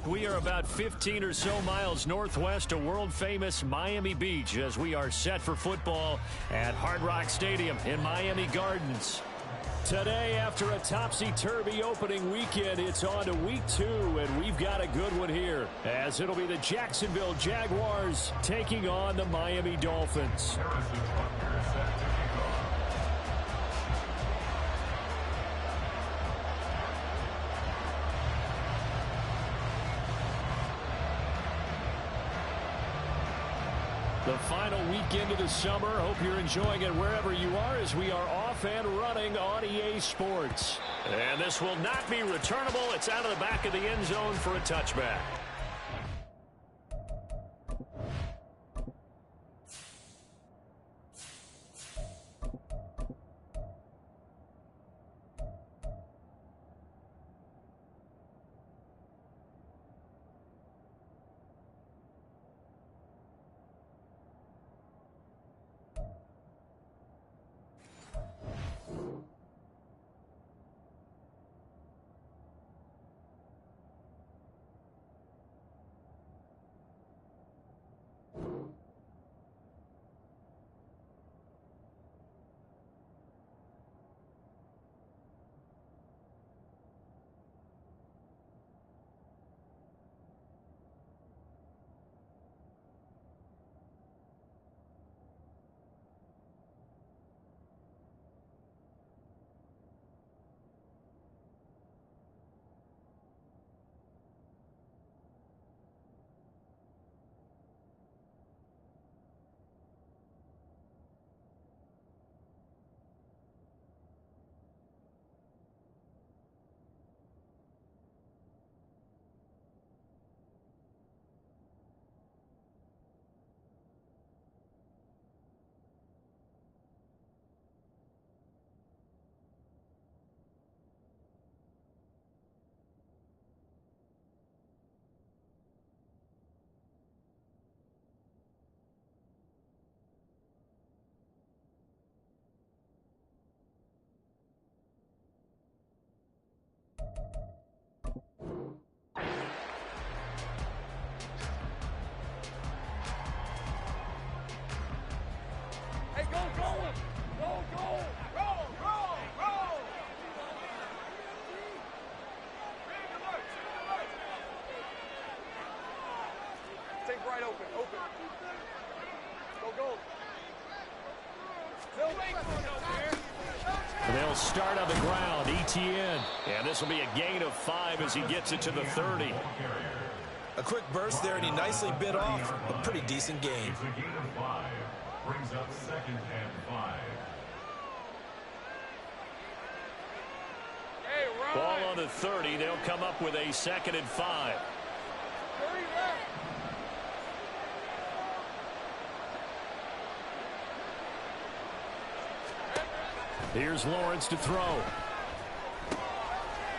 We are about 15 or so miles northwest of world-famous Miami Beach as we are set for football at Hard Rock Stadium in Miami Gardens. Today, after a topsy-turvy opening weekend, it's on to week 2, and we've got a good one here, as it'll be the Jacksonville Jaguars taking on the Miami Dolphins. The final weekend of the summer. Hope you're enjoying it wherever you are as we are off and running on EA Sports. And this will not be returnable. It's out of the back of the end zone for a touchback. They'll start on the ground, ETN. And this will be a gain of 5 as he gets it to the 30. A quick burst there, and he nicely bit off a pretty decent gain. Brings up 2nd and 5. Ball on the 30. They'll come up with a 2nd and 5. Here's Lawrence to throw.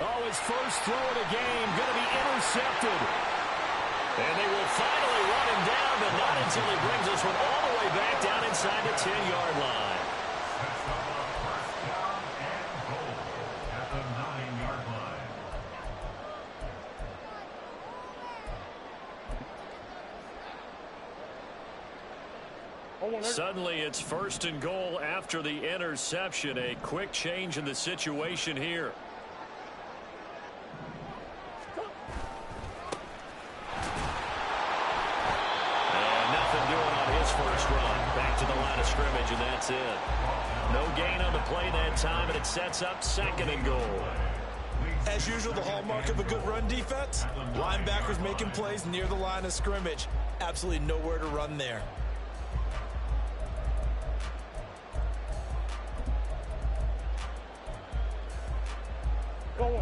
Oh, his first throw of the game going to be intercepted. And they will finally run him down, but not until he brings this one all the way back down inside the 10-yard line. First down and goal at the 9-yard line. Suddenly it's 1st and goal after the interception. A quick change in the situation here. And nothing doing on his first run. Back to the line of scrimmage, and that's it. No gain on the play that time, and it sets up 2nd and goal. As usual, the hallmark of a good run defense, linebackers making plays near the line of scrimmage. Absolutely nowhere to run there.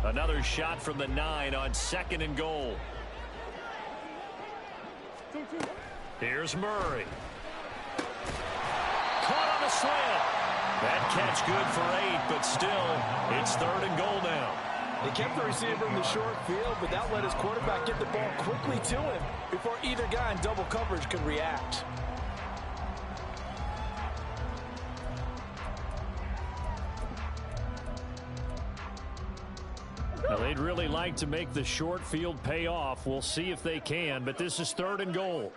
Another shot from the 9 on 2nd and goal. Here's Murray. caught on the slant. That catch good for 8, but still, it's 3rd and goal now. They kept the receiver in the short field, but that let his quarterback get the ball quickly to him before either guy in double coverage could react. Now, they'd really like to make the short field pay off. We'll see if they can, but this is 3rd and goal.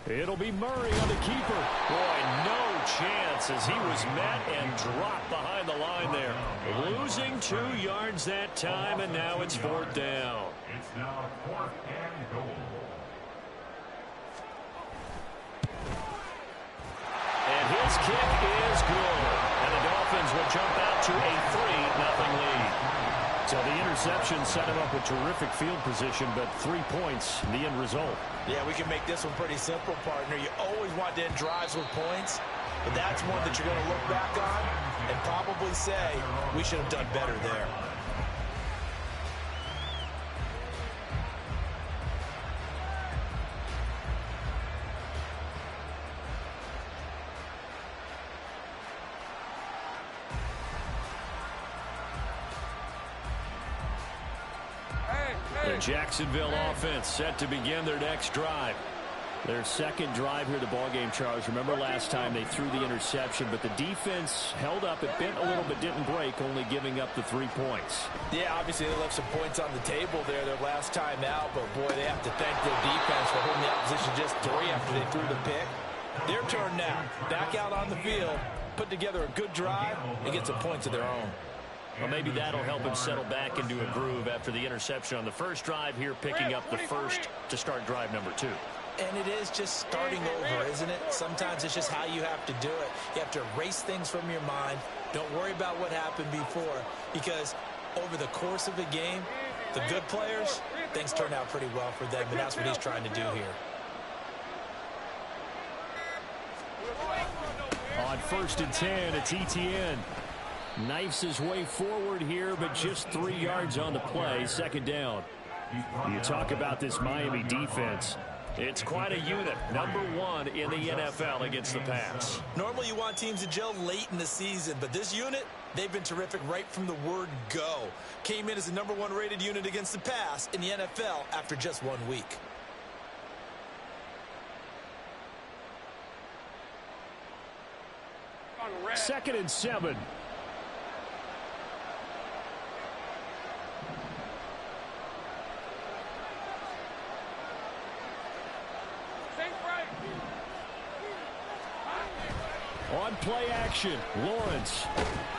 It'll be Murray on the keeper. Boy, no chance as he was met and dropped behind the line there. Losing 2 yards that time, and now it's 4th down. It's now 4th and goal. And his kick is good. And the Dolphins will jump out to a 3-0 lead. So the interception set him up with terrific field position, but 3 points, the end result. Yeah, we can make this one pretty simple, partner. You always want to end drives with points, but that's one that you're going to look back on and probably say, we should have done better there. The Jacksonville offense set to begin their next drive. Their second drive here, the ballgame, Charles. Remember last time they threw the interception, but the defense held up. It bent a little but didn't break, only giving up the 3 points. Yeah, obviously they left some points on the table there their last time out, but boy, they have to thank their defense for holding the opposition just 3 after they threw the pick. Their turn now. Back out on the field, put together a good drive, and get some points of their own. Well, maybe that'll help him settle back into a groove after the interception on the first drive here, picking up the first to start drive number 2. And it is just starting over, isn't it? Sometimes it's just how you have to do it. You have to erase things from your mind. Don't worry about what happened before, because over the course of a game, the good players, things turn out pretty well for them, and that's what he's trying to do here. On 1st and 10, it's ETN. Knifes his way forward here, but just 3 yards on the play. 2nd down. You talk about this Miami defense. It's quite a unit. Number 1 in the NFL against the pass. Normally you want teams to gel late in the season, but this unit, they've been terrific right from the word go. Came in as the number 1 rated unit against the pass in the NFL after just 1 week. Second and 7. On play action, Lawrence.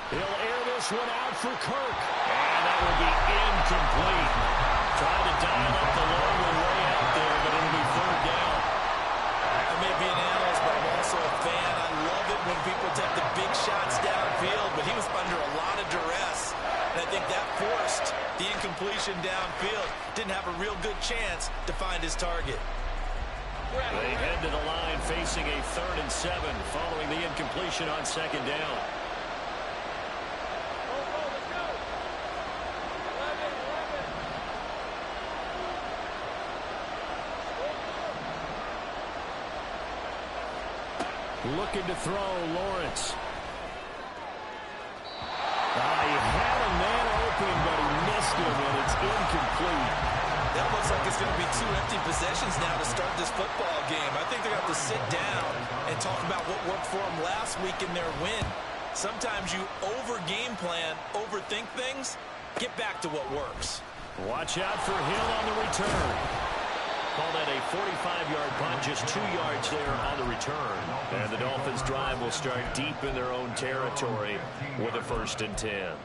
He'll air this one out for Kirk. And that will be incomplete. Trying to dial up the long one way out there, but it'll be 3rd down. I may be an analyst, but I'm also a fan. I love it when people take the big shots downfield, but he was under a lot of duress. And I think that forced the incompletion downfield. Didn't have a real good chance to find his target. They head to the line facing a 3rd and 7 following the incompletion on 2nd down. Looking to throw, Lawrence. He had a man open, but he missed him, and it's incomplete. That looks like it's going to be 2 empty possessions now to start this football game. I think they're going to have to sit down and talk about what worked for them last week in their win. Sometimes you over-game plan, overthink things. Get back to what works. Watch out for Hill on the return. Call that a 45-yard punt, just 2 yards there on the return. And the Dolphins' drive will start deep in their own territory with a 1st and 10.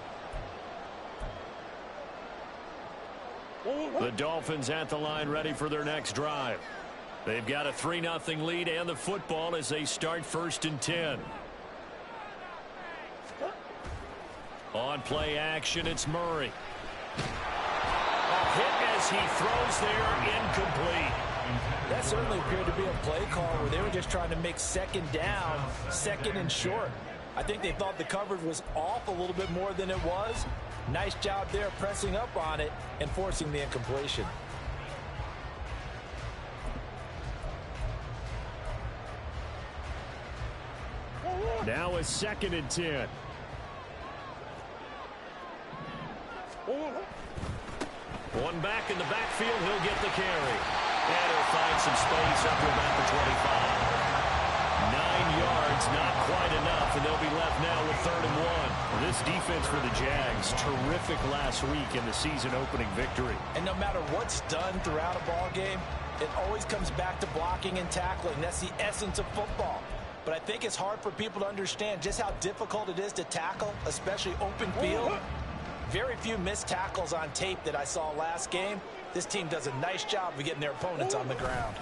The Dolphins at the line ready for their next drive. They've got a 3-0 lead and the football as they start 1st and 10. On play action, it's Murray. A hit as he throws there, incomplete. That certainly appeared to be a play call where they were just trying to make 2nd down, 2nd and short. I think they thought the coverage was off a little bit more than it was. Nice job there pressing up on it and forcing the incompletion. Now a 2nd and 10. One back in the backfield. He'll get the carry. And he'll find some space up to about the 25. 9 yards, not quite enough, and they'll be left now with 3rd and 1. This defense for the Jags, terrific last week in the season-opening victory. And no matter what's done throughout a ball game, it always comes back to blocking and tackling. That's the essence of football. But I think it's hard for people to understand just how difficult it is to tackle, especially open field. Very few missed tackles on tape that I saw last game. This team does a nice job of getting their opponents on the ground.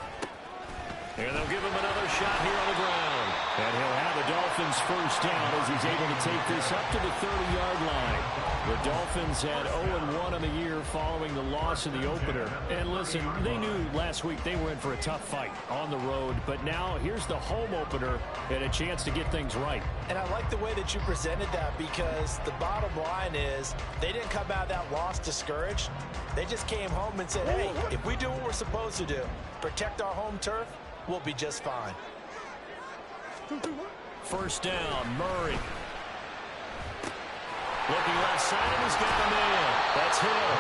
And they'll give him another shot here on the ground. And he'll have the Dolphins first down as he's able to take this up to the 30-yard line. The Dolphins had 0-1 on the year following the loss in the opener. And listen, they knew last week they were in for a tough fight on the road. But now here's the home opener and a chance to get things right. And I like the way that you presented that, because the bottom line is they didn't come out of that loss discouraged. They just came home and said, hey, if we do what we're supposed to do, protect our home turf, we'll be just fine. First down, Murray. Looking left side, and he's got the man. That's Hill.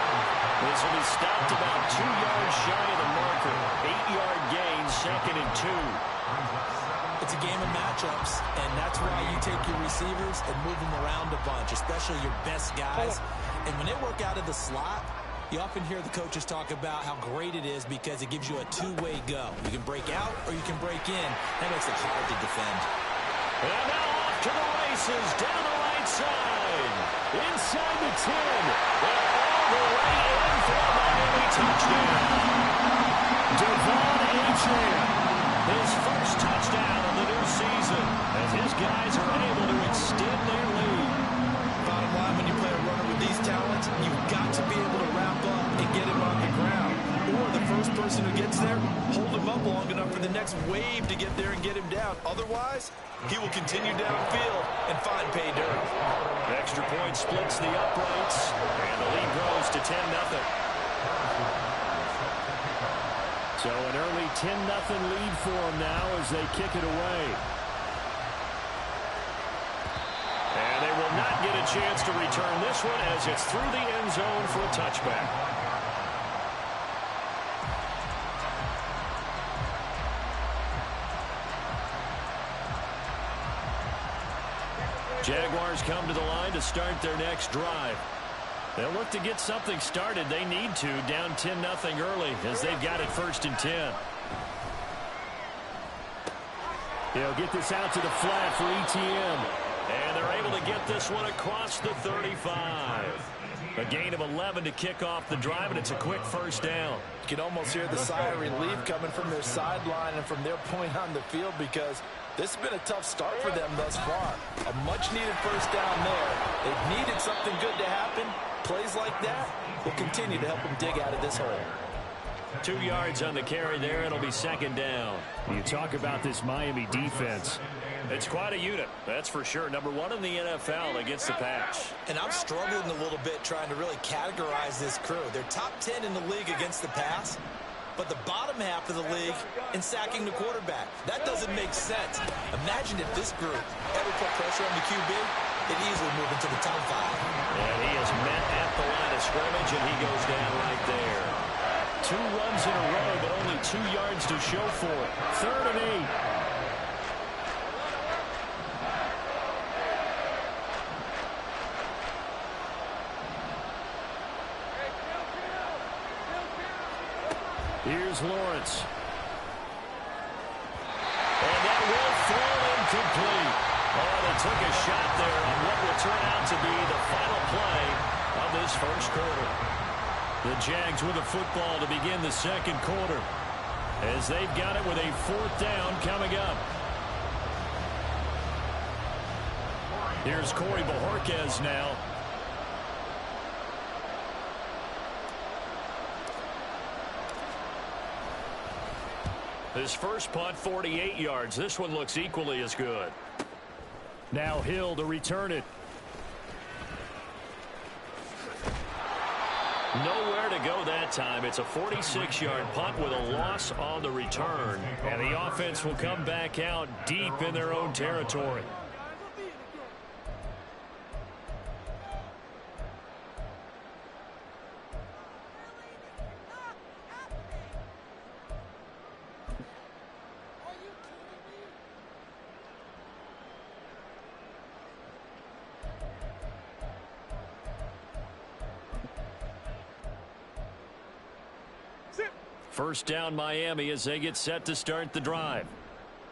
This will be stopped about 2 yards shy of the marker. 8-yard gain, 2nd and 2. It's a game of matchups, and that's why you take your receivers and move them around a bunch, especially your best guys. And when they work out of the slot, you often hear the coaches talk about how great it is because it gives you a two-way go. You can break out or you can break in. That makes it hard to defend. And now off to the races, down the right side. Inside the 10. They're all the way in for a Miami touchdown. Devon Achane, his first touchdown of the new season, as his guys are able to extend their lead. Bottom line, when you play a runner with these talents, you've got to be able to wrap up and get him on the ground. Or the first person who gets there, hold him up long enough for the next wave to get there and get him down. Otherwise, he will continue downfield and find pay dirt. Extra point splits the uprights, and the lead grows to 10-0. So an early 10-0 lead for them now as they kick it away. And they will not get a chance to return this one as it's through the end zone for a touchback. Jaguars come to the line to start their next drive. They'll look to get something started. They need to, down 10-0 early as they've got it 1st and 10. They'll get this out to the flat for ETN. And they're able to get this one across the 35. A gain of 11 to kick off the drive, and it's a quick first down. You can almost hear the sigh of relief coming from their sideline and from their point on the field, because this has been a tough start for them thus far. A much-needed first down there. They've needed something good to happen. Plays like that will continue to help them dig out of this hole. 2 yards on the carry there. It'll be 2nd down. You talk about this Miami defense. It's quite a unit, that's for sure. Number 1 in the NFL against the pass. And I'm struggling a little bit trying to really categorize this crew. They're top 10 in the league against the pass, but the bottom half of the league in sacking the quarterback. That doesn't make sense. Imagine if this group ever put pressure on the QB, they'd easily move into the top 5. And he is met at the line of scrimmage, and he goes down right there. 2 runs in a row, but only 2 yards to show for it. 3rd and 8. Here's Lawrence. And that will fall incomplete. Oh, they took a shot there on what will turn out to be the final play of this first quarter. The Jags with the football to begin the second quarter, as they've got it with a 4th down coming up. Here's Corey Bojorquez now. His first punt, 48 yards. This one looks equally as good. Now Hill to return it. Nowhere to go that time. It's a 46-yard punt with a loss on the return. And the offense will come back out deep in their own territory. First down Miami as they get set to start the drive.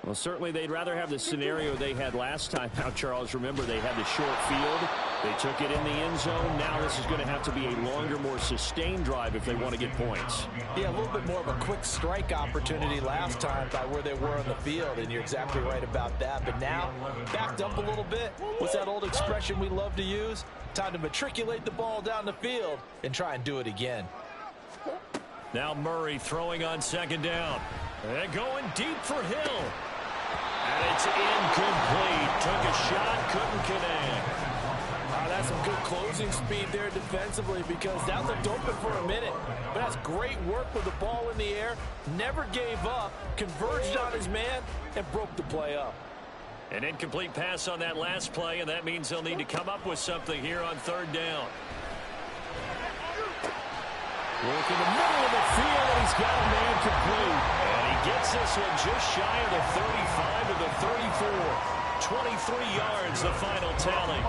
Well, certainly they'd rather have the scenario they had last time. Now, Charles, remember, they had the short field. They took it in the end zone. Now this is going to have to be a longer, more sustained drive if they want to get points. Yeah, a little bit more of a quick strike opportunity last time by where they were on the field, and you're exactly right about that. But now, backed up a little bit. What's that old expression we love to use? Time to matriculate the ball down the field and try and do it again. Now Murray throwing on second down. They're going deep for Hill. And it's incomplete. Took a shot, couldn't connect. That's some good closing speed there defensively because that looked open for a minute. But that's great work with the ball in the air. Never gave up, converged on his man, and broke the play up. An incomplete pass on that last play, and that means they'll need to come up with something here on third down. Work in the middle of the field, and he's got a man complete. And he gets this one just shy of the 35 to the 34. 23 yards, the final tally.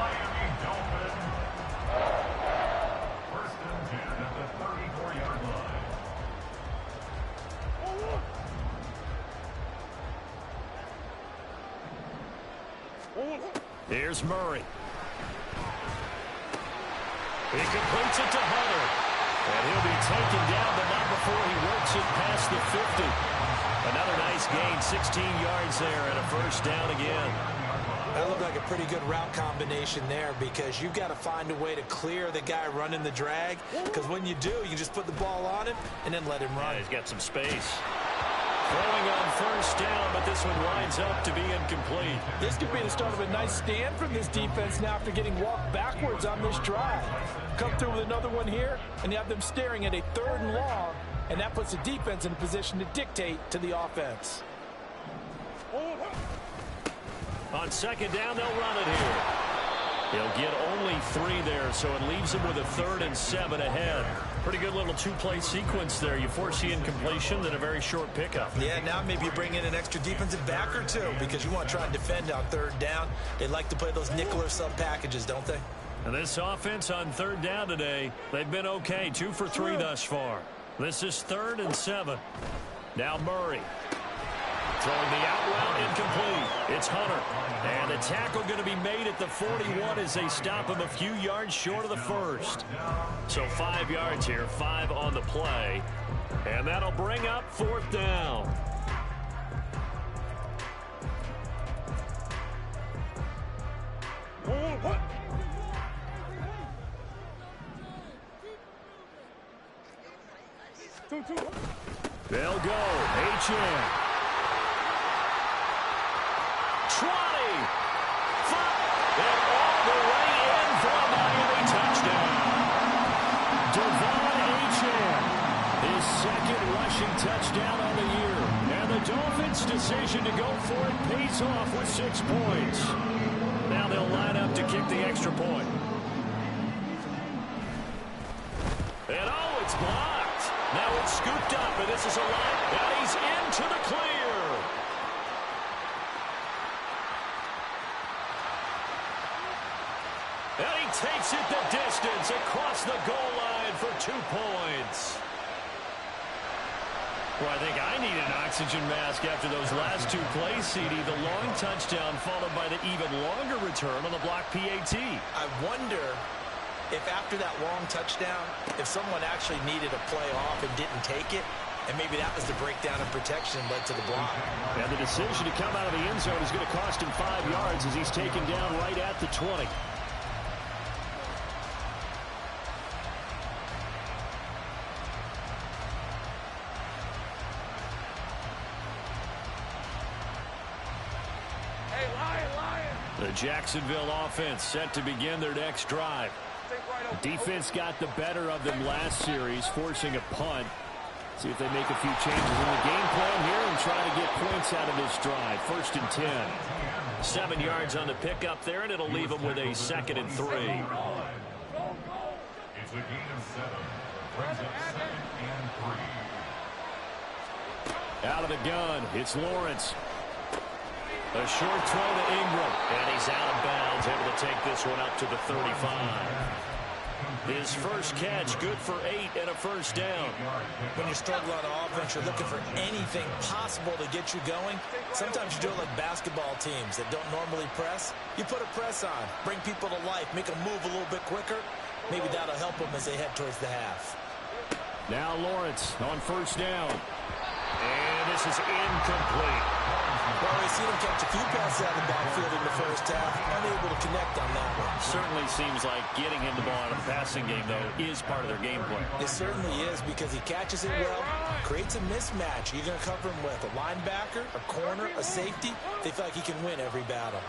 First and 10 at the 34-yard line. Here's Murray. He completes it to Hunter. And he'll be taken down, but not before he works it past the 50. Another nice gain, 16 yards there, and a first down again. That looked like a pretty good route combination there because you've got to find a way to clear the guy running the drag, because when you do, you just put the ball on him and then let him run. Yeah, he's got some space. Throwing on first down, but this one winds up to be incomplete. This could be the start of a nice stand from this defense now after getting walked backwards on this drive. Come through with another one here, and you have them staring at a third and long, and that puts the defense in a position to dictate to the offense. On second down, they'll run it here. He'll get only 3 there, so it leaves him with a 3rd and 7 ahead. Pretty good little two-play sequence there. You force the incompletion, then a very short pickup. Yeah, now maybe you bring in an extra defensive back or two because you want to try and defend on third down. They like to play those nickel or sub packages, don't they? And this offense on third down today, they've been okay. 2 for 3 thus far. This is 3rd and 7. Now Murray. Throwing the out route incomplete. It's Hunter. And the tackle going to be made at the 41 as they stop him a few yards short of the first. So 5 yards here, 5 on the play. And that'll bring up 4th down. They'll go. H.M. 20. 5. And all the way in for a Miami touchdown. Devon H.M. His 2nd rushing touchdown on the year. And the Dolphins' decision to go for it pays off with 6 points. Now they'll line up to kick the extra point. And oh, it's blocked. Now it's scooped up, and this is a line. And he's into the clear. And he takes it the distance across the goal line for 2 points. Well, I think I need an oxygen mask after those last 2 plays, CD. The long touchdown followed by the even longer return on the block PAT. I wonder if after that long touchdown, if someone actually needed a play off and didn't take it, and maybe that was the breakdown of protection and led to the block. And the decision to come out of the end zone is going to cost him 5 yards as he's taken down right at the 20. The Jacksonville offense set to begin their next drive. The defense got the better of them last series, forcing a punt. See if they make a few changes in the game plan here and try to get points out of this drive. 1st and 10. 7 yards on the pickup there, and it'll leave them with a 2nd and 3. It's a gain of 7. Brings up 2nd and 3. Out of the gun, it's Lawrence. A short throw to Ingram, and he's out of bounds, able to take this one up to the 35. His first catch, good for 8 and a first down. When you're struggling on offense, you're looking for anything possible to get you going. Sometimes you do it like basketball teams that don't normally press. You put a press on, bring people to life, make them move a little bit quicker. Maybe that'll help them as they head towards the half. Now Lawrence on first down. And this is incomplete. Well, we've seen him catch a few passes out of the backfield in the first half. Unable to connect on that one. Certainly seems like getting him the ball in a passing game, though, is part of their game plan. It certainly is because he catches it well, creates a mismatch. You're going to cover him with a linebacker, a corner, a safety. They feel like he can win every battle.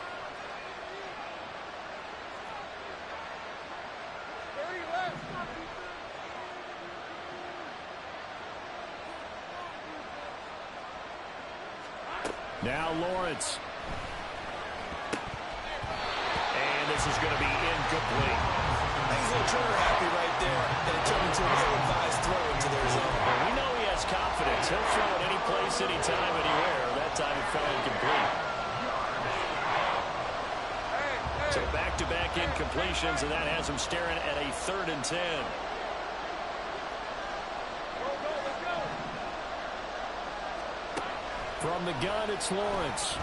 Now Lawrence. And this is going to be incomplete. I think he's a little trigger happy right there. And it turned into an ill-advised throw into their zone. Well, we know he has confidence. He'll throw it any place, anytime, anywhere. That time it fell incomplete. So back-to-back incompletions, and that has him staring at a 3rd and 10. From the gun, it's Lawrence.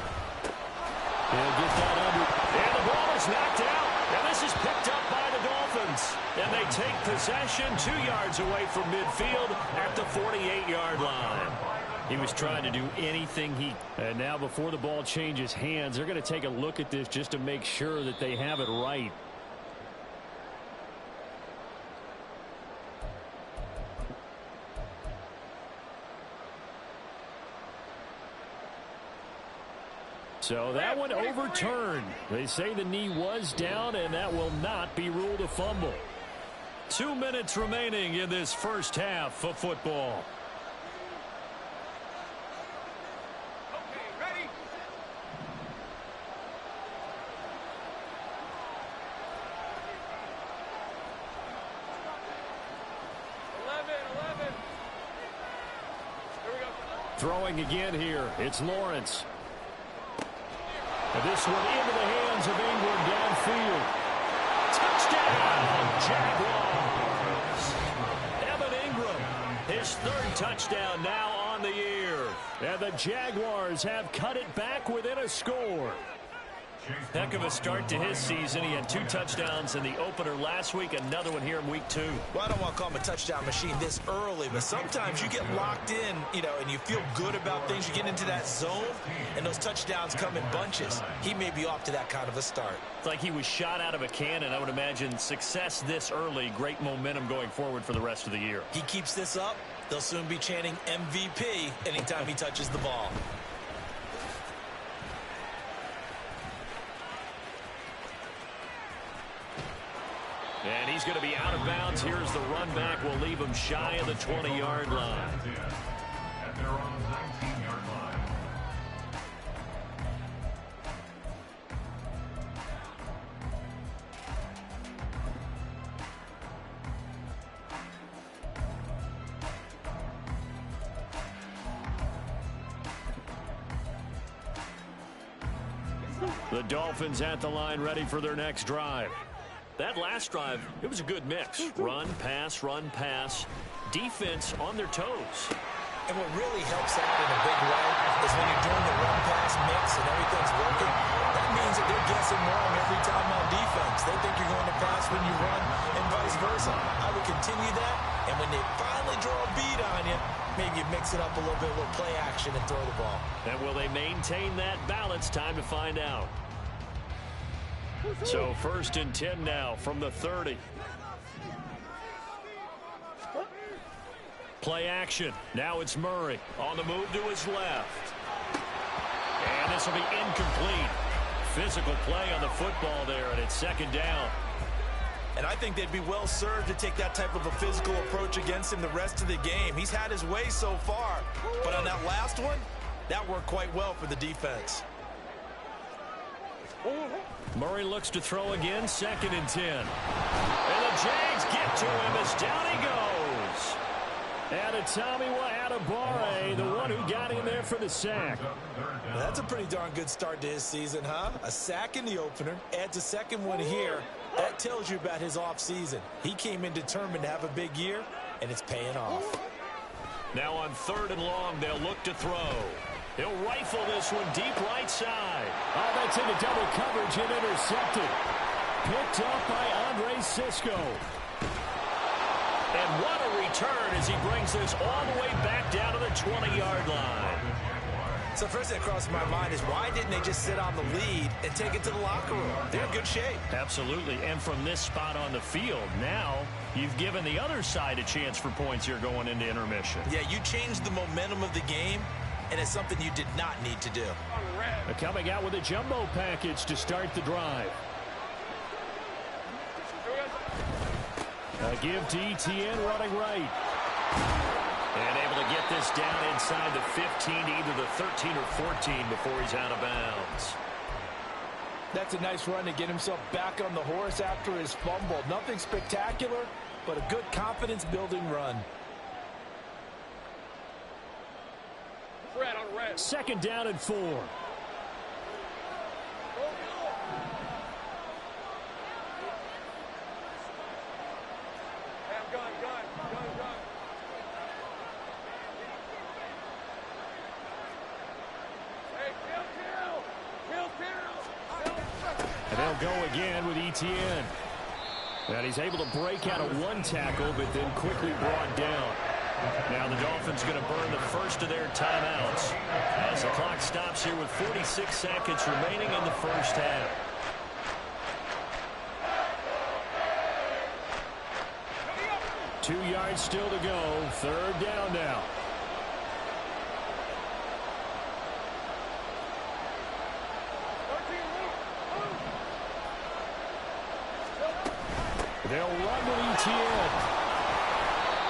He'll get that under. And the ball is knocked out. And this is picked up by the Dolphins. And they take possession 2 yards away from midfield at the 48-yard line. He was trying to do anything he... And now before the ball changes hands, they're going to take a look at this just to make sure that they have it right. So that one overturned. They say the knee was down, and that will not be ruled a fumble. 2 minutes remaining in this first half of football. Okay, ready? Eleven. Here we go. Throwing again here. It's Lawrence. And this one into the hands of Ingram downfield. Touchdown, Jaguars. Evan Ingram, his 3rd touchdown now on the year. And the Jaguars have cut it back within a score. Heck of a start to his season. He had 2 touchdowns in the opener last week, another one here in week 2. Well, I don't want to call him a touchdown machine this early, but sometimes you get locked in, and you feel good about things. You get into that zone, and those touchdowns come in bunches. He may be off to that kind of a start. It's like he was shot out of a cannon. I would imagine success this early, great momentum going forward for the rest of the year. He keeps this up, they'll soon be chanting MVP anytime he touches the ball. And he's going to be out of bounds. Here's the run back. We'll leave him shy of the 20-yard line. At their own 19-yard line. The Dolphins at the line, ready for their next drive. That last drive, it was a good mix. Run, pass, defense on their toes. And what really helps out in a big way is when you're doing the run-pass mix and everything's working, that means that they're guessing wrong every time on defense. They think you're going to pass when you run and vice versa. I would continue that, and when they finally draw a beat on you, maybe you mix it up a little bit with play action and throw the ball. And will they maintain that balance? Time to find out. So 1st and 10 now from the 30. Play action. Now it's Murray on the move to his left. And this will be incomplete. Physical play on the football there, and it's 2nd down. And I think they'd be well served to take that type of a physical approach against him the rest of the game. He's had his way so far, but on that last one, that worked quite well for the defense. Murray looks to throw again, 2nd and 10. And the Jags get to him as down he goes. And Tommy Adebawore, the one who got him there for the sack. That's a pretty darn good start to his season, huh? A sack in the opener, adds a 2nd one here. That tells you about his offseason. He came in determined to have a big year, and it's paying off. Now on 3rd and long, they'll look to throw. He'll rifle this one deep right side. Oh, that's into double coverage and intercepted. Picked up by Andre Sisco. And what a return as he brings this all the way back down to the 20-yard line. So first thing that crossed my mind is why didn't they just sit on the lead and take it to the locker room? They're in good shape. Absolutely. And from this spot on the field, now you've given the other side a chance for points here going into intermission. Yeah, you changed the momentum of the game, and it's something you did not need to do. They're coming out with a jumbo package to start the drive. A give to ETN running right. And able to get this down inside the 15 to either the 13 or 14 before he's out of bounds. That's a nice run to get himself back on the horse after his fumble. Nothing spectacular, but a good confidence-building run. Red on red. 2nd down and 4. Gun. Hey, kill. And they'll go again with ETN. And he's able to break out of one tackle, but then quickly brought down. Now the Dolphins going to burn the first of their timeouts as the clock stops here with 46 seconds remaining in the first half. Two yards still to go. 3rd down now. They'll run with ETN.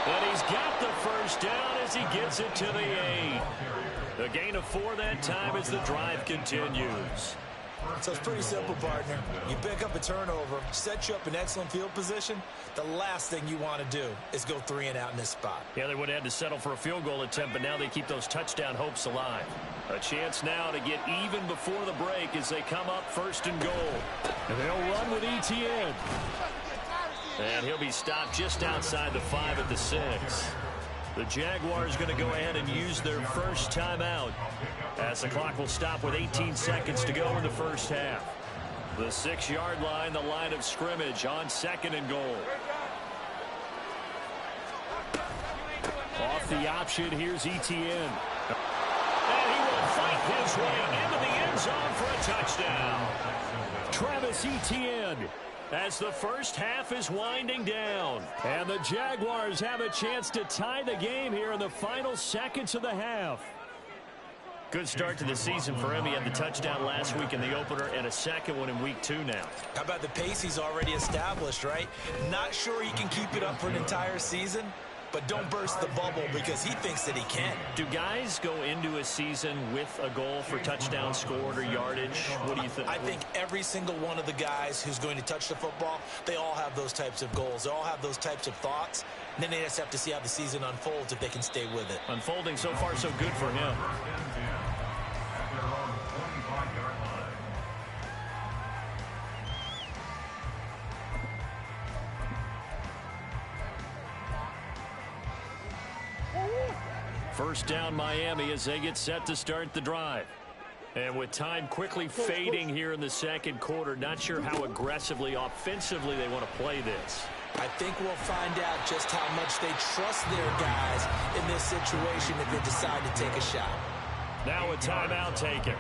And he's got the first down as he gets it to the 8. The gain of 4 that time as the drive continues. So it's pretty simple, partner. You pick up a turnover, set you up in excellent field position. The last thing you want to do is go 3 and out in this spot. Yeah, they would have had to settle for a field goal attempt, but now they keep those touchdown hopes alive. A chance now to get even before the break as they come up 1st and goal. And they'll run with ETN. And he'll be stopped just outside the 5 at the 6. The Jaguars going to go ahead and use their first timeout as the clock will stop with 18 seconds to go in the first half. The 6-yard line, the line of scrimmage on 2nd and goal. Off the option, here's ETN. And he will fight his way into the end zone for a touchdown. Travis Etienne. As the first half is winding down. And the Jaguars have a chance to tie the game here in the final seconds of the half. Good start to the season for him. He had the touchdown last week in the opener and a second one in week 2 now. How about the pace he's already established, right? Not sure he can keep it up for an entire season, but don't burst the bubble because he thinks that he can. Do guys go into a season with a goal for touchdown scored or yardage? What do you think? I think every single one of the guys who's going to touch the football, they all have those types of goals. They all have those types of thoughts. And then they just have to see how the season unfolds if they can stay with it. Unfolding so far so good for him. First down Miami as they get set to start the drive. And with time quickly fading here in the 2nd quarter, not sure how aggressively, offensively they want to play this. I think we'll find out just how much they trust their guys in this situation if they decide to take a shot. Now a timeout taken.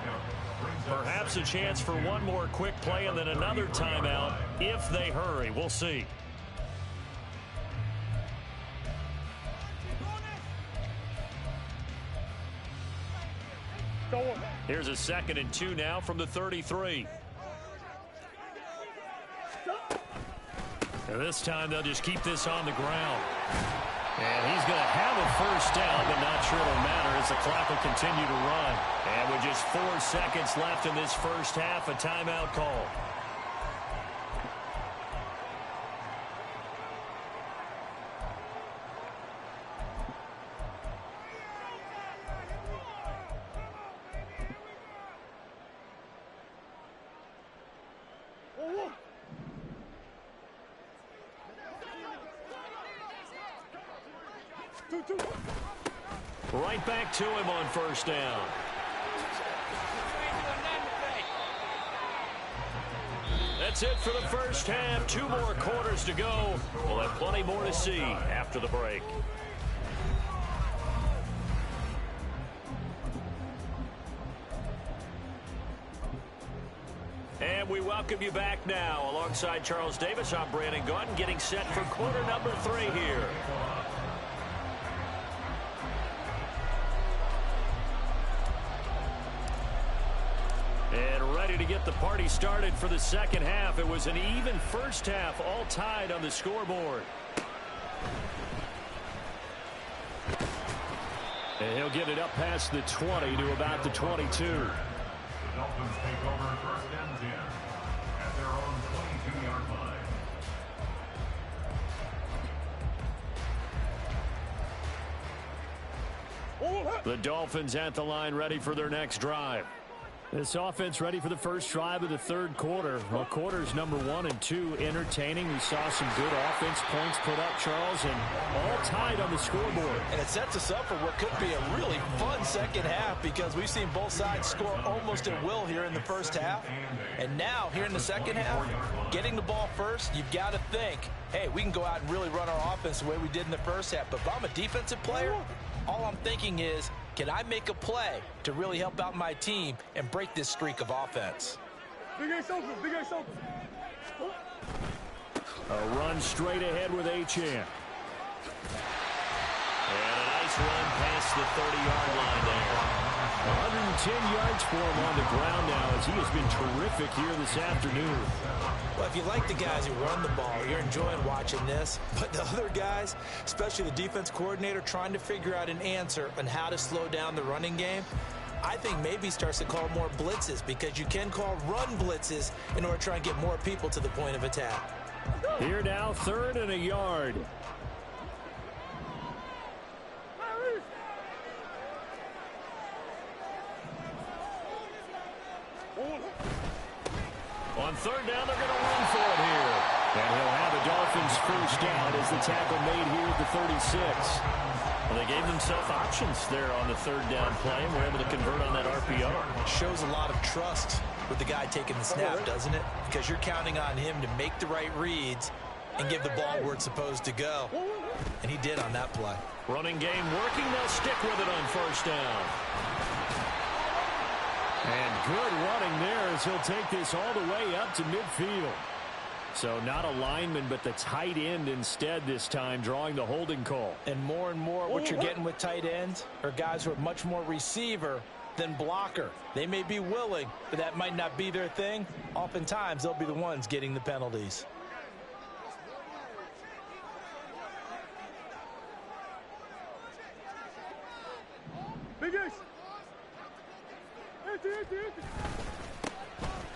Perhaps a chance for one more quick play and then another timeout if they hurry. We'll see. Here's a 2nd and 2 now from the 33. And this time they'll just keep this on the ground. And he's going to have a first down, but not sure it'll matter as the clock will continue to run. And with just 4 seconds left in this first half, a timeout call. Right back to him on first down. That's it for the first half. 2 more quarters to go. We'll have plenty more to see after the break. And we welcome you back now. Alongside Charles Davis, I'm Brandon Gaudin, getting set for quarter number 3 here. And ready to get the party started for the second half. It was an even first half, all tied on the scoreboard. And he'll get it up past the 20 to about the 22. The Dolphins take over first and 10 at their own 22-yard line. The Dolphins at the line, ready for their next drive. This offense ready for the first drive of the third quarter. Well, quarters number 1 and 2 entertaining. We saw some good offense points put up, Charles, and all tied on the scoreboard. And it sets us up for what could be a really fun second half because we've seen both sides score almost at will here in the first half. And now, here in the second half, getting the ball first, you've got to think, hey, we can go out and really run our offense the way we did in the first half. But if I'm a defensive player, all I'm thinking is, can I make a play to really help out my team and break this streak of offense? A run straight ahead with Achane. And a nice run past the 30-yard line there. 110 yards for him on the ground now as he has been terrific here this afternoon. Well, if you like the guys who run the ball, you're enjoying watching this. But the other guys, especially the defense coordinator, trying to figure out an answer on how to slow down the running game, I think maybe starts to call more blitzes because you can call run blitzes in order to try and get more people to the point of attack. Here now, 3rd and a yard. On 3rd down, they're going to run for it here. And he'll have the Dolphins first down as the tackle made here at the 36. Well, they gave themselves options there on the 3rd down play and were able to convert on that RPO. Shows a lot of trust with the guy taking the snap, doesn't it? Because you're counting on him to make the right reads and give the ball where it's supposed to go. And he did on that play. Running game working. They'll stick with it on first down. And good running there as he'll take this all the way up to midfield. So not a lineman, but the tight end instead this time, drawing the holding call. And more what you're getting with tight ends are guys who are much more receiver than blocker. They may be willing, but that might not be their thing. Oftentimes, they'll be the ones getting the penalties.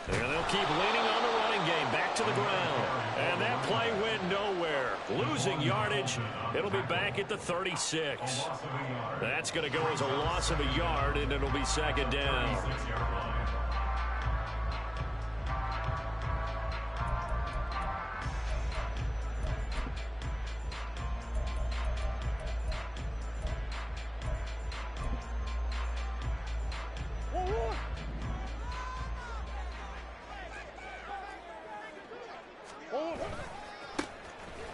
And they'll keep leaning on the running game. Back to the ground. And that play went nowhere. Losing yardage. It'll be back at the 36. That's going to go as a loss of a yard, and it'll be 2nd down.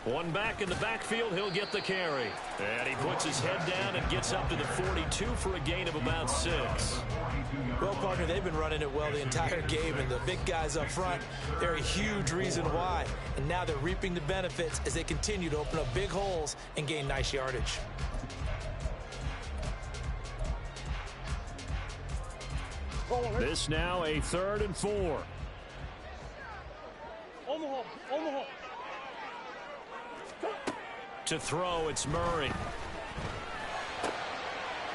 One back in the backfield, he'll get the carry. And he puts his head down and gets up to the 42 for a gain of about 6. Well, partner, they've been running it well the entire game, and the big guys up front, they're a huge reason why. And now they're reaping the benefits as they continue to open up big holes and gain nice yardage. This now a 3rd and 4. To throw, it's Murray.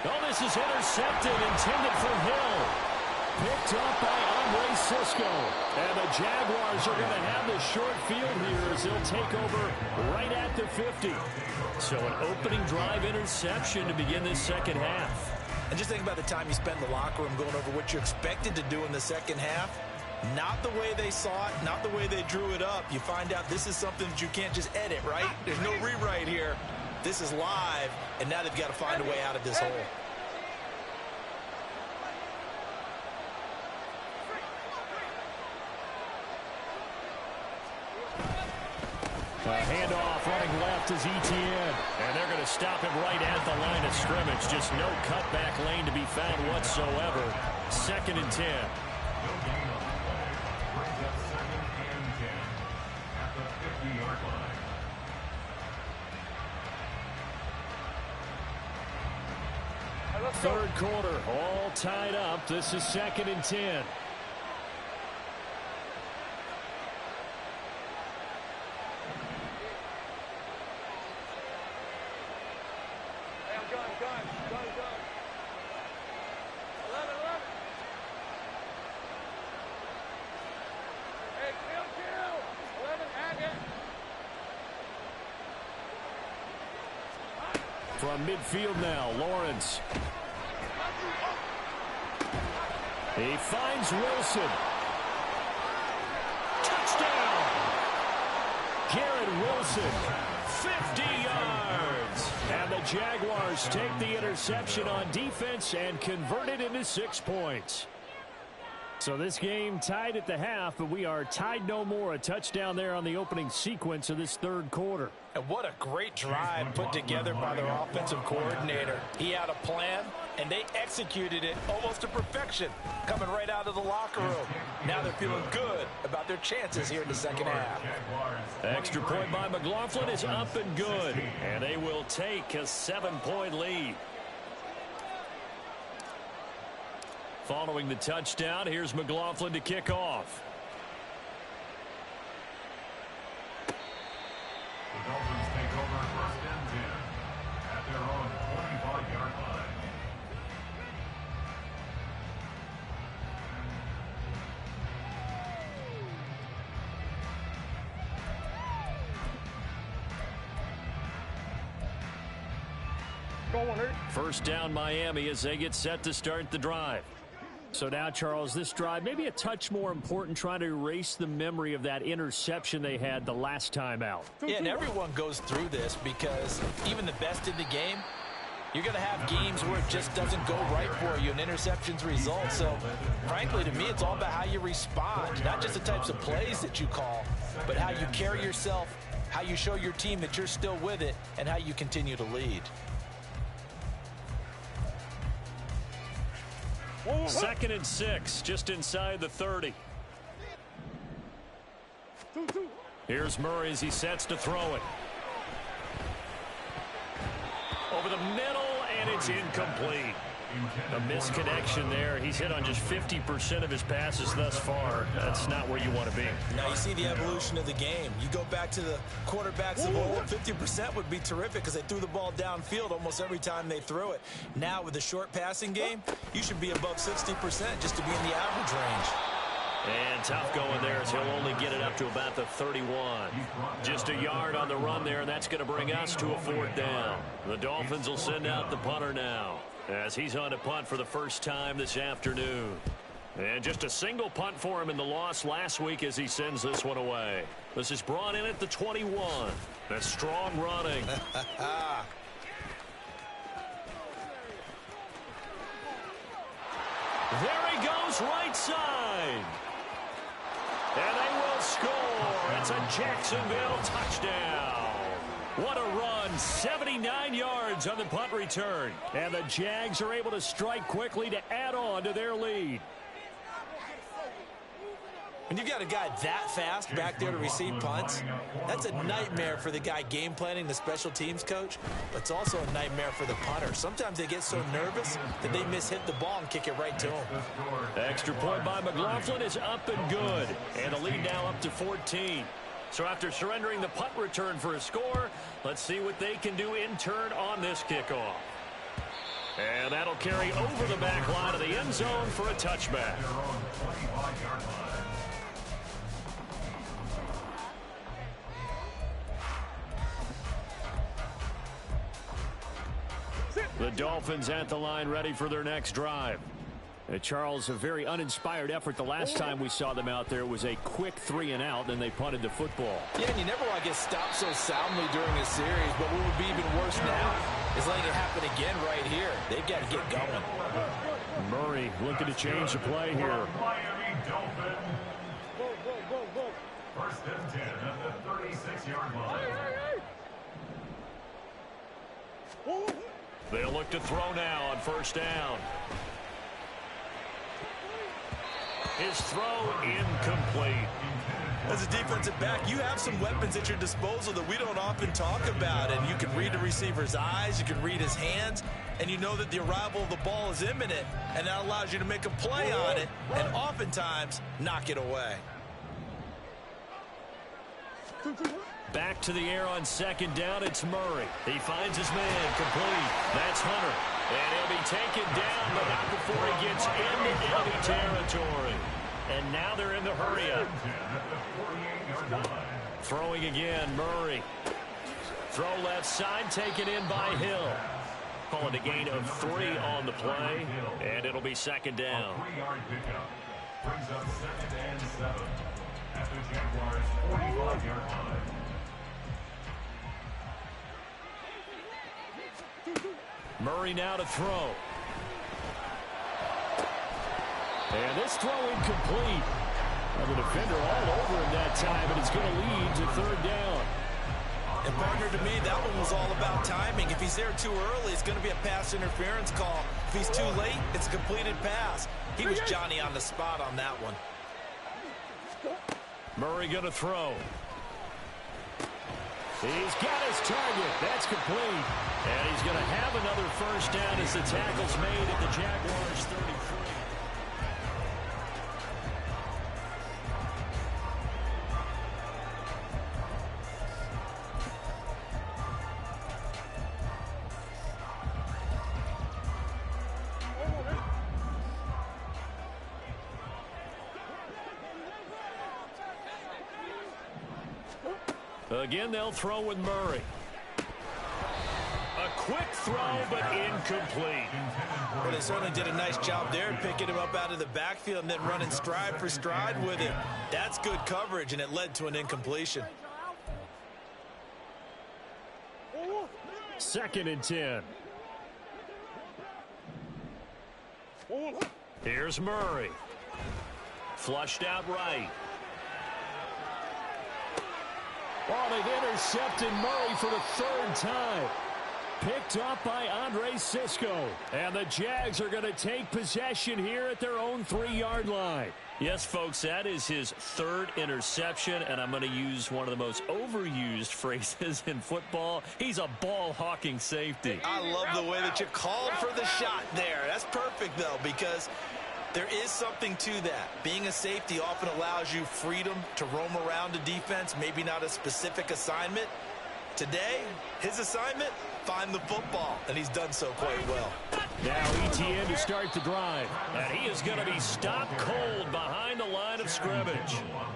Oh, this is intercepted, intended for Hill. Picked up by Andre Cisco. And the Jaguars are going to have the short field here as they'll take over right at the 50. So an opening drive interception to begin this second half. And just think about the time you spend in the locker room going over what you expected to do in the second half. Not the way they saw it, not the way they drew it up. You find out this is something that you can't just edit, right? There's no rewrite here. This is live, and now they've got to find a way out of this hole. A handoff running left is Etienne. And they're going to stop him right at the line of scrimmage. Just no cutback lane to be found whatsoever. 2nd and 10. No gain on the play. Brings up 2nd and 10 at the 50-yard line. Third quarter, all tied up. This is 2nd and 10. From midfield now, Lawrence. He finds Wilson. Touchdown! Garrett Wilson, 50 yards. And the Jaguars take the interception on defense and convert it into 6 points. So this game tied at the half, but we are tied no more. A touchdown there on the opening sequence of this third quarter. And what a great drive put together by their offensive coordinator. He had a plan, and they executed it almost to perfection, coming right out of the locker room. Now they're feeling good about their chances here in the second half. Extra point by McLaughlin is up and good, and they will take a 7-point lead. Following the touchdown, here's McLaughlin to kick off. The Dolphins take over 1st and 10 at their own 25-yard line. First down Miami as they get set to start the drive. So now, Charles, this drive maybe a touch more important, trying to erase the memory of that interception they had the last time out. Yeah, and everyone goes through this because even the best in the game, you're going to have games where it just doesn't go right for you and interceptions result. So, frankly, to me, it's all about how you respond, not just the types of plays that you call, but how you carry yourself, how you show your team that you're still with it, and how you continue to lead. 2nd and 6, just inside the 30. Here's Murray as he sets to throw it. Over the middle, and it's incomplete. A misconnection there. He's hit on just 50% of his passes thus far. That's not where you want to be. Now you see the evolution of the game. You go back to the quarterbacks of old, 50% would be terrific because they threw the ball downfield almost every time they threw it. Now with the short passing game, you should be above 60% just to be in the average range. And tough going there as he'll only get it up to about the 31. Just a yard on the run there, and that's going to bring us to a 4th down. The Dolphins will send out the punter now as he's on to punt for the first time this afternoon. And just a single punt for him in the loss last week as he sends this one away. This is brought in at the 21. A strong running. There he goes, right side. And they will score. It's a Jacksonville touchdown. What a run. 79 yards on the punt return. And the Jags are able to strike quickly to add on to their lead. When you've got a guy that fast back there to receive punts, that's a nightmare for the guy game planning, the special teams coach, but it's also a nightmare for the punter. Sometimes they get so nervous that they mishit the ball and kick it right to him. Extra point by McLaughlin is up and good. And the lead now up to 14. So after surrendering the punt return for a score, let's see what they can do in turn on this kickoff. And that'll carry over the back line of the end zone for a touchback. The Dolphins at the line ready for their next drive. Charles, a very uninspired effort the last time we saw them out there. It was a quick 3-and-out, and they punted the football. Yeah, and you never want to get stopped so soundly during a series, but what would be even worse now is letting it happen again right here. They've got to get going. Murray looking to change the play here. Miami Dolphins. First and 10 at the 36-yard line. They'll look to throw now on first down. His throw incomplete. As a defensive back, you have some weapons at your disposal that we don't often talk about. And you can read the receiver's eyes, you can read his hands, and you know that the arrival of the ball is imminent. And that allows you to make a play on it and oftentimes knock it away. Back to the air on second down. It's Murray. He finds his man complete. That's Hunter. And he'll be taken down, but not before he gets into enemy territory. And now they're in the hurry-up. Throwing again, Murray. Throw left side, taken in by Hill. Call it a gain of 3 on the play, and it'll be second down. A 3-yard pickup brings up second and 7 at the Jaguars' 45-yard line. Murray now to throw. And this throw incomplete. Well, the defender all over him that time, and it's going to lead to third down. And partner, to me, that one was all about timing. If he's there too early, it's going to be a pass interference call. If he's too late, it's a completed pass. He was Johnny on the spot on that one. Murray going to throw. He's got his target. That's complete. And he's going to have another first down as the tackle's made at the Jaguars' 33. Again, they'll throw with Murray. A quick throw, but incomplete. Well, they certainly did a nice job there, picking him up out of the backfield and then running stride for stride with him. That's good coverage, and it led to an incompletion. Second and 10. Here's Murray. Flushed out right. Oh, they've intercepted Murray for the third time. Picked up by Andre Cisco. And the Jags are going to take possession here at their own 3-yard line. Yes, folks, that is his third interception, and I'm going to use one of the most overused phrases in football. He's a ball-hawking safety. I love the way that you called for the shot there. That's perfect, though, because there is something to that. Being a safety often allows you freedom to roam around a defense, maybe not a specific assignment. Today, his assignment, find the football, and he's done so quite well. Now ETN to start the drive, and he is going to be stopped cold behind the line of scrimmage.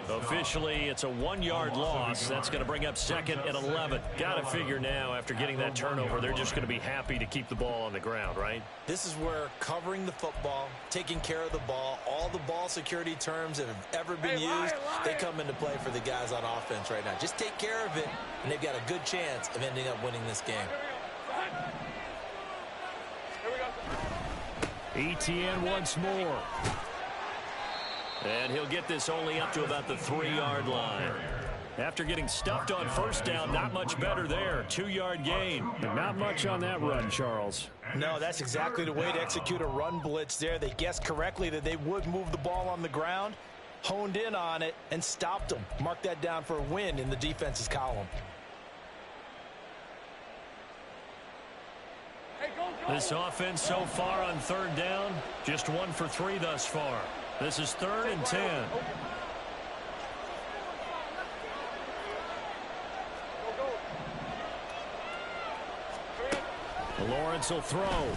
Officially, it's a 1-yard loss. That's going to bring up second and 11. Got to figure now, after getting that turnover, they're just going to be happy to keep the ball on the ground, right? This is where covering the football, taking care of the ball, all the ball security terms that have ever been used, they come into play for the guys on offense right now. Just take care of it, and they've got a good chance of ending up winning this game. ETN once more. And he'll get this only up to about the 3-yard line. After getting stuffed on first down, not much better there. 2-yard gain. And not much on that run, Charles. No, that's exactly the way to execute a run blitz there. They guessed correctly that they would move the ball on the ground, honed in on it, and stopped them. Mark that down for a win in the defense's column. This offense so far on third down, just 1 for 3 thus far. This is 3rd and 10. Lawrence will throw.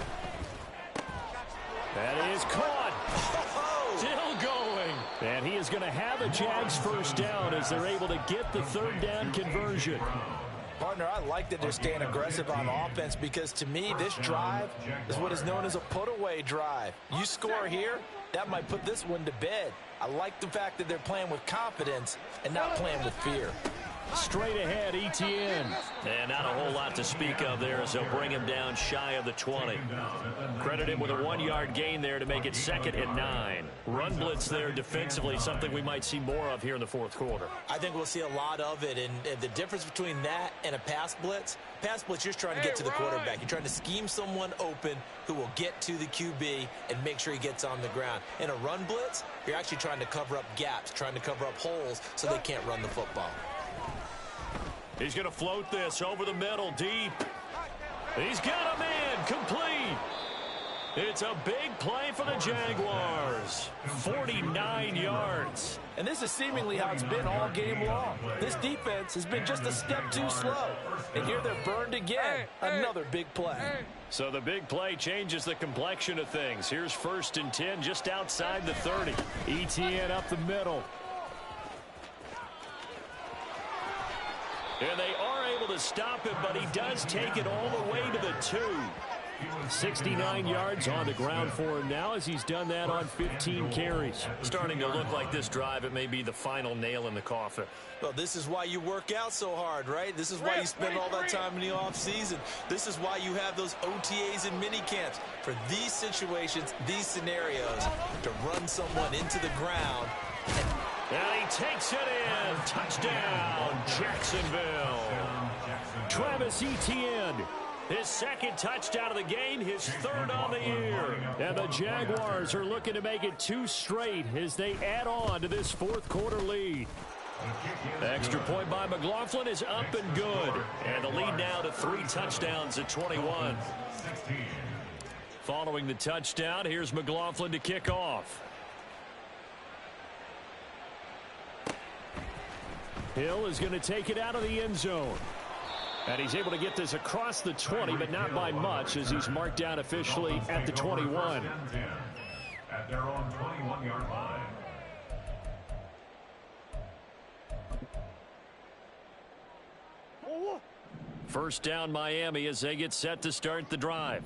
That is caught. Still going. And he is going to have a Jags first down as they're able to get the third down conversion. Partner, I like that they're staying aggressive on offense because, to me, this drive is what is known as a put-away drive. You score here, that might put this one to bed. I like the fact that they're playing with confidence and not playing with fear. Straight ahead, Etienne. And not a whole lot to speak of there as they'll bring him down shy of the 20. Credit him with a 1-yard gain there to make it 2nd and 9. Run blitz there defensively, something we might see more of here in the fourth quarter. I think we'll see a lot of it, and the difference between that and a pass blitz, you're just trying to get to the quarterback. You're trying to scheme someone open who will get to the QB and make sure he gets on the ground. In a run blitz, you're actually trying to cover up gaps, trying to cover up holes so they can't run the football. He's going to float this over the middle, deep. He's got a man, complete. It's a big play for the Jaguars. 49 yards. And this is seemingly how it's been all game long. This defense has been just a step too slow. And here they're burned again. Another big play. So the big play changes the complexion of things. Here's 1st and 10 just outside the 30. Etienne up the middle. And they are able to stop him, but he does take it all the way to the 2. 69 yards on the ground for him now as he's done that on 15 carries. Starting to look like this drive, it may be the final nail in the coffin. Well, this is why you work out so hard, right? This is why you spend all that time in the offseason. This is why you have those OTAs and mini camps. For these situations, these scenarios, to run someone into the ground. And he takes it in. Touchdown, Jacksonville. Travis Etienne, his 2nd touchdown of the game, his 3rd on the year. And the Jaguars are looking to make it 2 straight as they add on to this 4th quarter lead. The extra point by McLaughlin is up and good. And the lead now to 3 touchdowns at 21. Following the touchdown, here's McLaughlin to kick off. Hill is going to take it out of the end zone. And he's able to get this across the 20, but not by much as he's marked down officially at the 21. At their own 21-yard line. First down Miami as they get set to start the drive.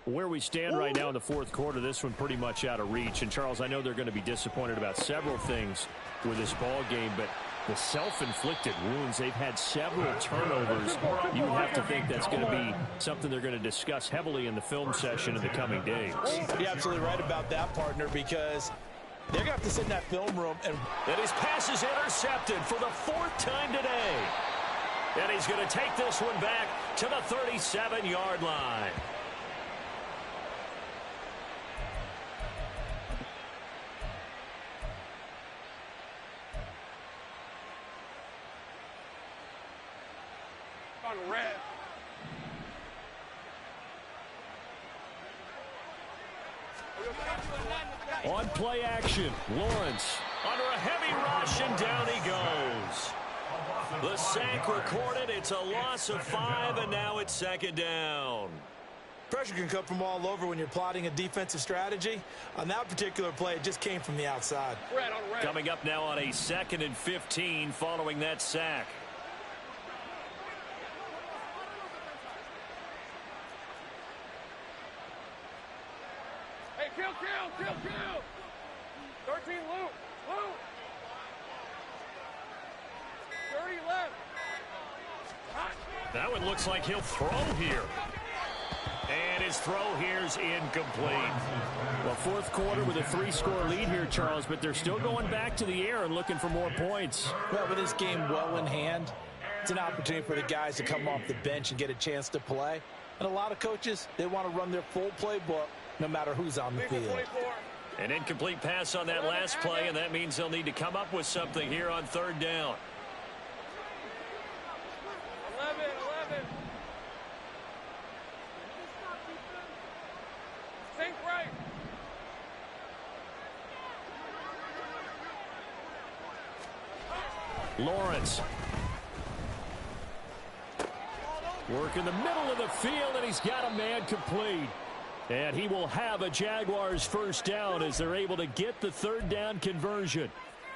Where we stand right now in the 4th quarter, this one pretty much out of reach. And, Charles, I know they're going to be disappointed about several things with this ball game, but the self-inflicted wounds, they've had several turnovers. You have to think that's going to be something they're going to discuss heavily in the film session in the coming days. You're absolutely right about that, partner, because they're going to have to sit in that film room. And his pass is intercepted for the 4th time today. And he's going to take this one back to the 37-yard line. On red. On play action, Lawrence under a heavy rush, and down he goes. The sack recorded. It's a loss of 5, and now it's 2nd down. Pressure can come from all over when you're plotting a defensive strategy. On that particular play, it just came from the outside. Red on red. Coming up now on a 2nd and 15 following that sack. Hey, kill. 13 loop. 30 left. Hot. That one looks like he'll throw here. And his throw here's incomplete. Well, 4th quarter with a 3-score lead here, Charles, but they're still going back to the air and looking for more points. Well, with this game well in hand, it's an opportunity for the guys to come off the bench and get a chance to play. And a lot of coaches, they want to run their full playbook no matter who's on the field. An incomplete pass on that last play, and that means they'll need to come up with something here on 3rd down. 11. Think right. Lawrence. Work in the middle of the field, and he's got a man complete. And he will have a Jaguars 1st down as they're able to get the 3rd down conversion.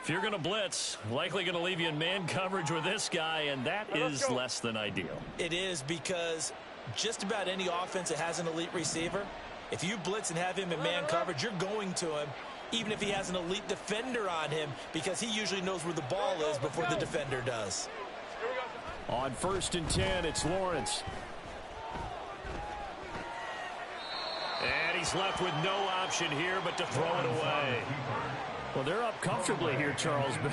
If you're going to blitz, likely going to leave you in man coverage with this guy, and that is less than ideal. It is, because just about any offense that has an elite receiver, if you blitz and have him in man coverage, you're going to him, even if he has an elite defender on him, because he usually knows where the ball is before the defender does. On 1st and 10, it's Lawrence. And he's left with no option here but to throw it away. Well, they're up comfortably here, Charles, but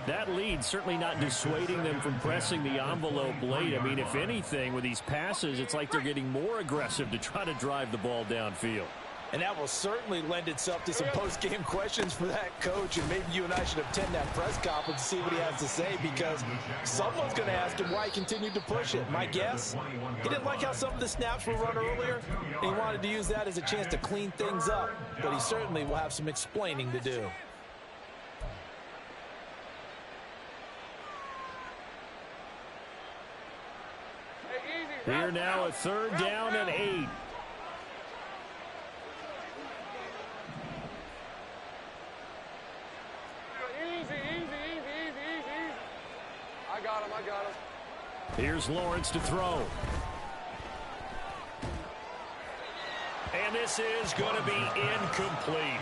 that lead certainly not dissuading them from pressing the envelope late. I mean, if anything, with these passes, it's like they're getting more aggressive to try to drive the ball downfield. And that will certainly lend itself to some post-game questions for that coach, and maybe you and I should attend that press conference to see what he has to say, because someone's going to ask him why he continued to push it. My guess, he didn't like how some of the snaps were run earlier, and he wanted to use that as a chance to clean things up, but he certainly will have some explaining to do. Here now a 3rd down and 8. Easy. I got him. Here's Lawrence to throw. And this is going to be incomplete.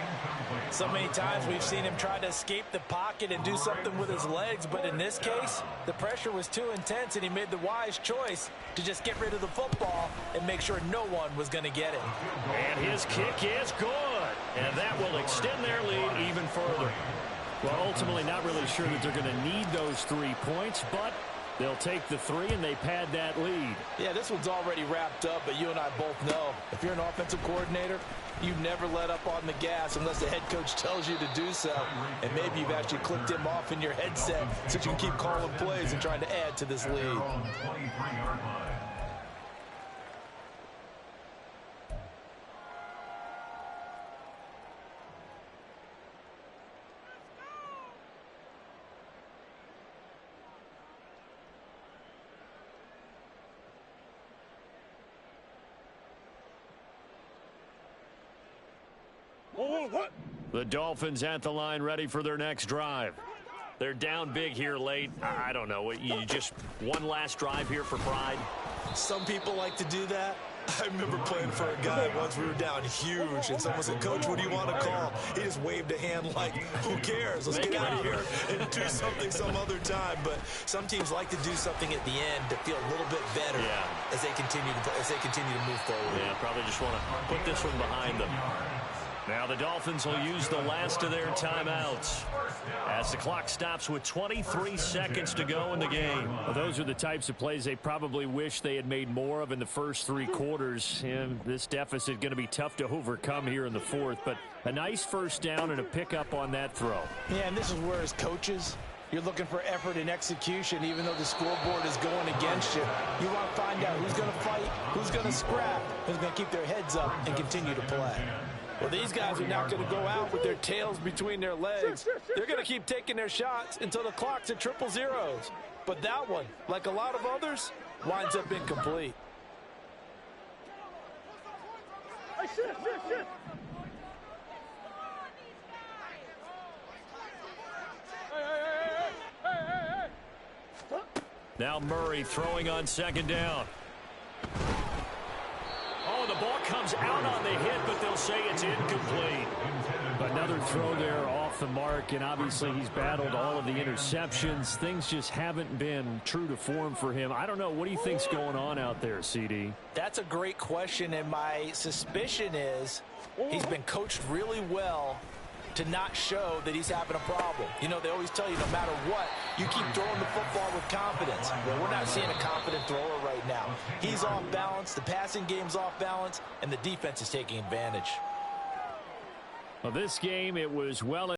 So many times we've seen him try to escape the pocket and do something with his legs, but in this case, the pressure was too intense, and he made the wise choice to just get rid of the football and make sure no one was going to get it. And his kick is good. And that will extend their lead even further. Well, ultimately not really sure that they're going to need those 3 points, but they'll take the 3 and they pad that lead. Yeah, this one's already wrapped up, but you and I both know if you're an offensive coordinator, you never let up on the gas unless the head coach tells you to do so. And maybe you've actually clicked him off in your headset so you can keep calling plays and trying to add to this lead. The Dolphins at the line, ready for their next drive. They're down big here late. I don't know. You just one last drive here for pride? Some people like to do that. I remember playing for a guy once. We were down huge, and someone said, "Coach, what do you want to call?" He just waved a hand like, "Who cares? Let's get out of here and do something some other time." But some teams like to do something at the end to feel a little bit better as they continue to move forward. Yeah, probably just want to put this one behind them. Now the Dolphins will use the last of their timeouts as the clock stops with 23 seconds to go in the game. Well, those are the types of plays they probably wish they had made more of in the first 3 quarters. And this deficit going to be tough to overcome here in the 4th, but a nice first down and a pickup on that throw. Yeah, and this is where, as coaches, you're looking for effort and execution, even though the scoreboard is going against you. You want to find out who's going to fight, who's going to scrap, who's going to keep their heads up and continue to play. Well, these guys are not going to go out with their tails between their legs. They're going to keep taking their shots until the clock's at 000. But that one, like a lot of others, winds up incomplete. Now Murray throwing on 2nd down. Oh, the ball comes out on the hit, but they'll say it's incomplete. Another throw there off the mark, and obviously he's battled all of the interceptions. Things just haven't been true to form for him. I don't know. What do you think's going on out there, CD? That's a great question, and my suspicion is he's been coached really well to not show that he's having a problem. You know, they always tell you no matter what, you keep throwing the football with confidence. Well, we're not seeing a confident thrower right now. He's off balance, the passing game's off balance, and the defense is taking advantage. Well, this game, it was well